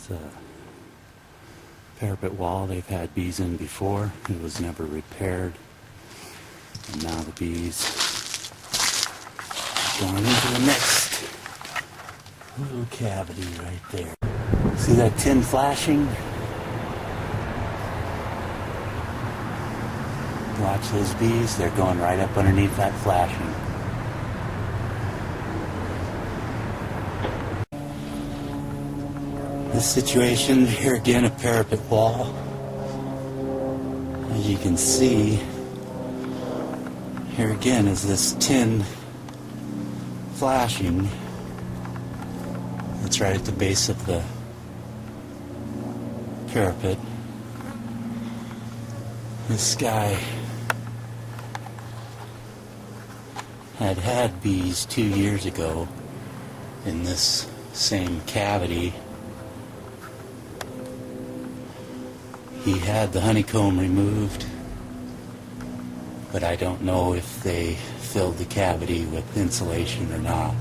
It's a parapet wall. They've had bees in before. It was never repaired. And now the bees are going into the next little cavity right there. See that tin flashing? Watch those bees. They're going right up underneath that flashing. This situation, here again, a parapet wall. As you can see, here again is this tin flashing. It's right at the base of the parapet. This guy had bees 2 years ago in this same cavity. He had the honeycomb removed, but I don't know if they filled the cavity with insulation or not.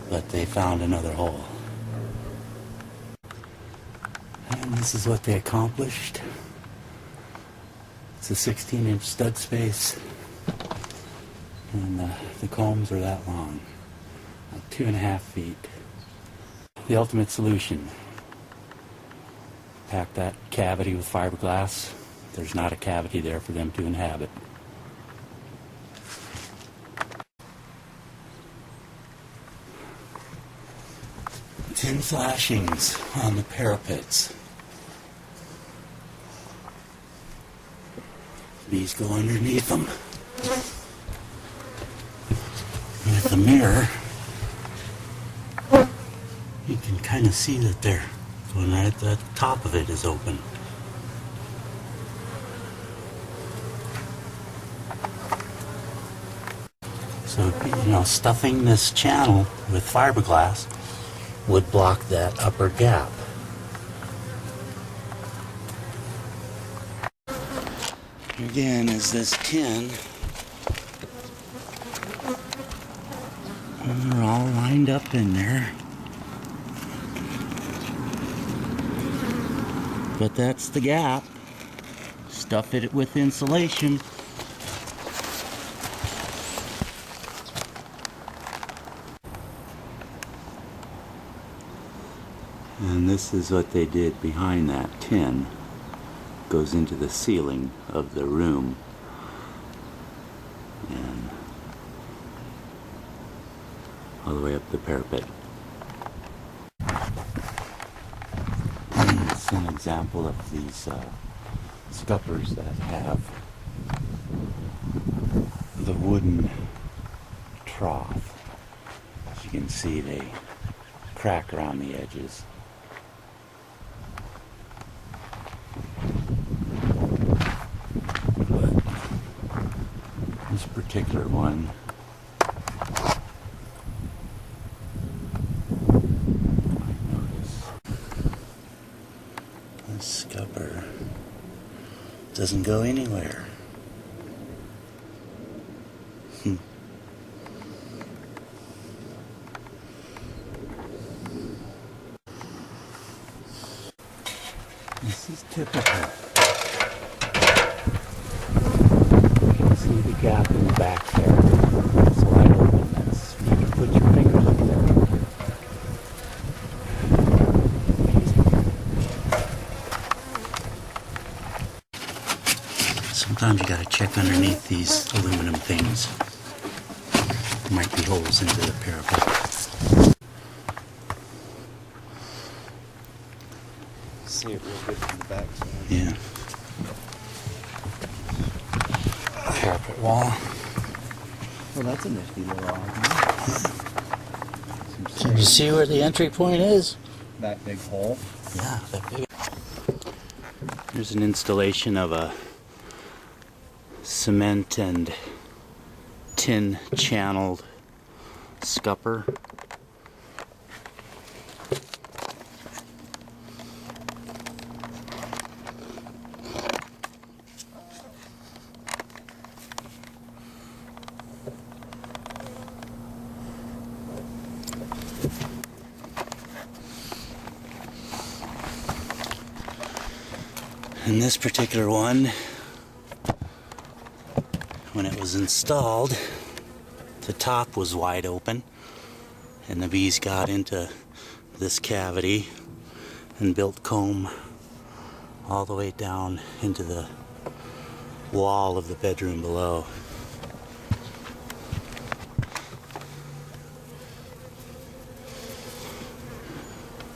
But they found another hole. And this is what they accomplished. It's a 16-inch stud space, and the combs are that long, like 2.5 feet. The ultimate solution: pack that cavity with fiberglass. There's not a cavity there for them to inhabit. Tin flashings on the parapets. Bees go underneath them. With the mirror, you can kind of see that they're going right at the top of it is open. So, stuffing this channel with fiberglass would block that upper gap. Again is this tin. And they're all lined up in there. But that's the gap. Stuff it with insulation. And this is what they did behind that tin. Goes into the ceiling of the room. And all the way up the parapet. And it's an example of these scuppers that have the wooden trough. As you can see, they crack around the edges. This particular one, I notice this scupper doesn't go anywhere. This is typical. See the gap in the back there. It's wide open. You can put your fingers up there. Sometimes you gotta check underneath these aluminum things. There might be holes into the parapet. See it real good from the back. So. Yeah. Parapet wall. Well, that's a nifty little odd. Can you see where the entry point is? That big hole? Yeah, that big. Here's an installation of a cement and tin channeled scupper. And this particular one, when it was installed, the top was wide open and the bees got into this cavity and built comb all the way down into the wall of the bedroom below.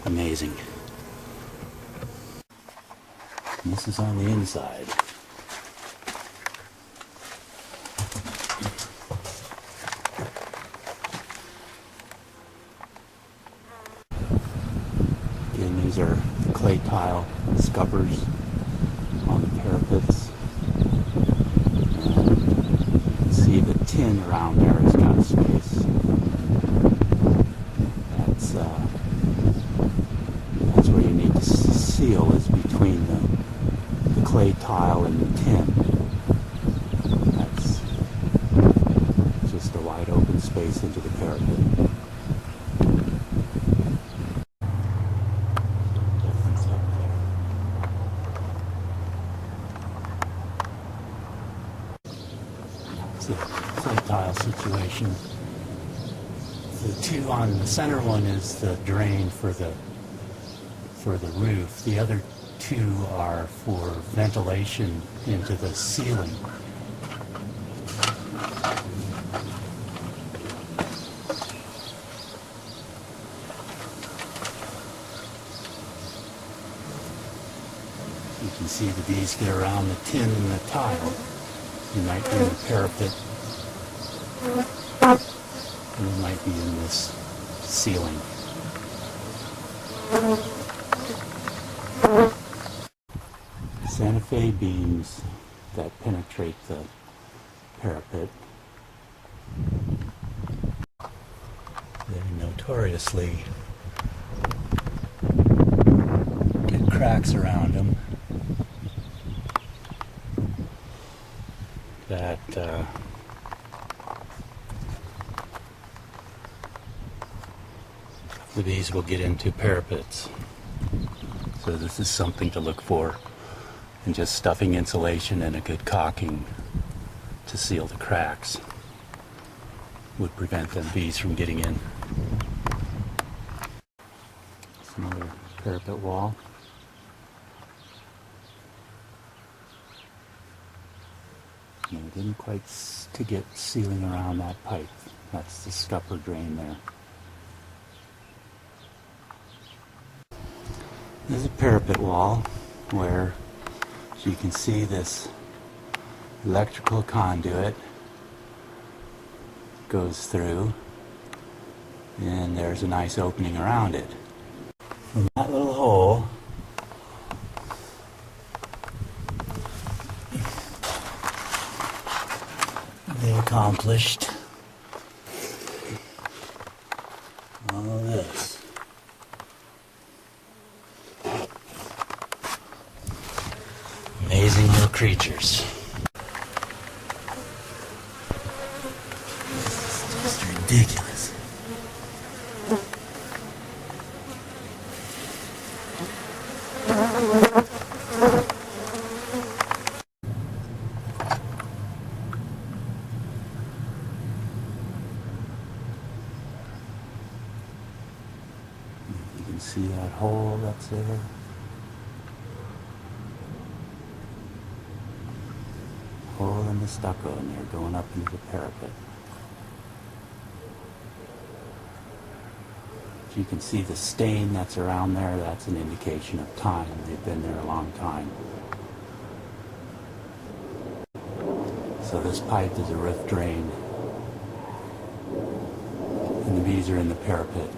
Amazing. And this is on the inside. Again, these are clay tile scuppers on the parapets. And you can see the tin around there has got space. That's where you need to seal, is between the clay tile and the tin. That's just a wide open space into the parapet. Difference up there. It's a clay tile situation. The two on the center one is the drain for the roof. The other two are for ventilation into the ceiling. You can see the bees get around the tin and the tile. You might be in the parapet, and it might be in this ceiling. Santa Fe beams that penetrate the parapet. They notoriously get cracks around them that the bees will get into parapets. So this is something to look for, and just stuffing insulation and a good caulking to seal the cracks would prevent the bees from getting in. It's another parapet wall. And we didn't quite to get sealing around that pipe. That's the scupper drain there. There's a parapet wall where, as you can see, this electrical conduit goes through, and there's a nice opening around it. From that little hole, they accomplished all of this. Amazing little creatures. It's just ridiculous. You can see that hole that's there. Hole in the stucco, and they're going up into the parapet. You can see the stain that's around there. That's an indication of time. They've been there a long time. So this pipe is a roof drain, and the bees are in the parapet.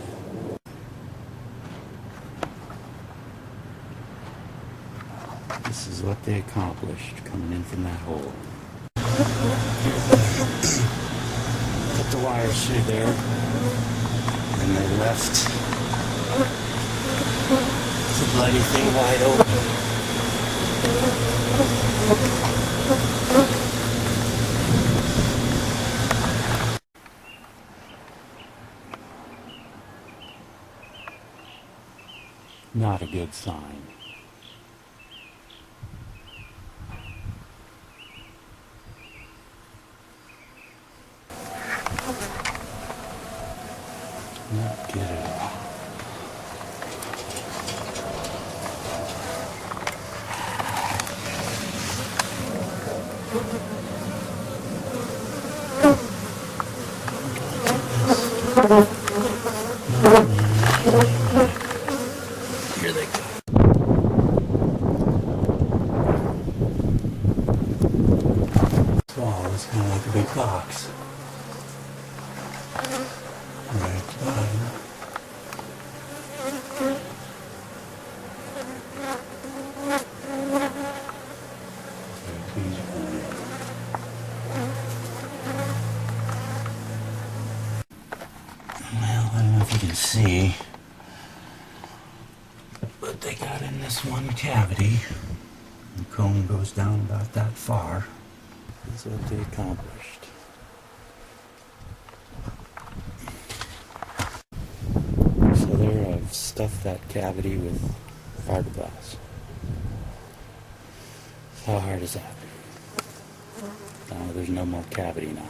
This is what they accomplished coming in from that hole. Put the wires through there, and they left the bloody thing wide open. Not a good sign. Not get it all. Here they go. This wall is kind of like a big box. Right at the bottom. Well, I don't know if you can see, but they got in this one cavity. The comb goes down about that far. That's what they accomplished. So there, I've stuffed that cavity with fiberglass. How hard is that? There's no more cavity now.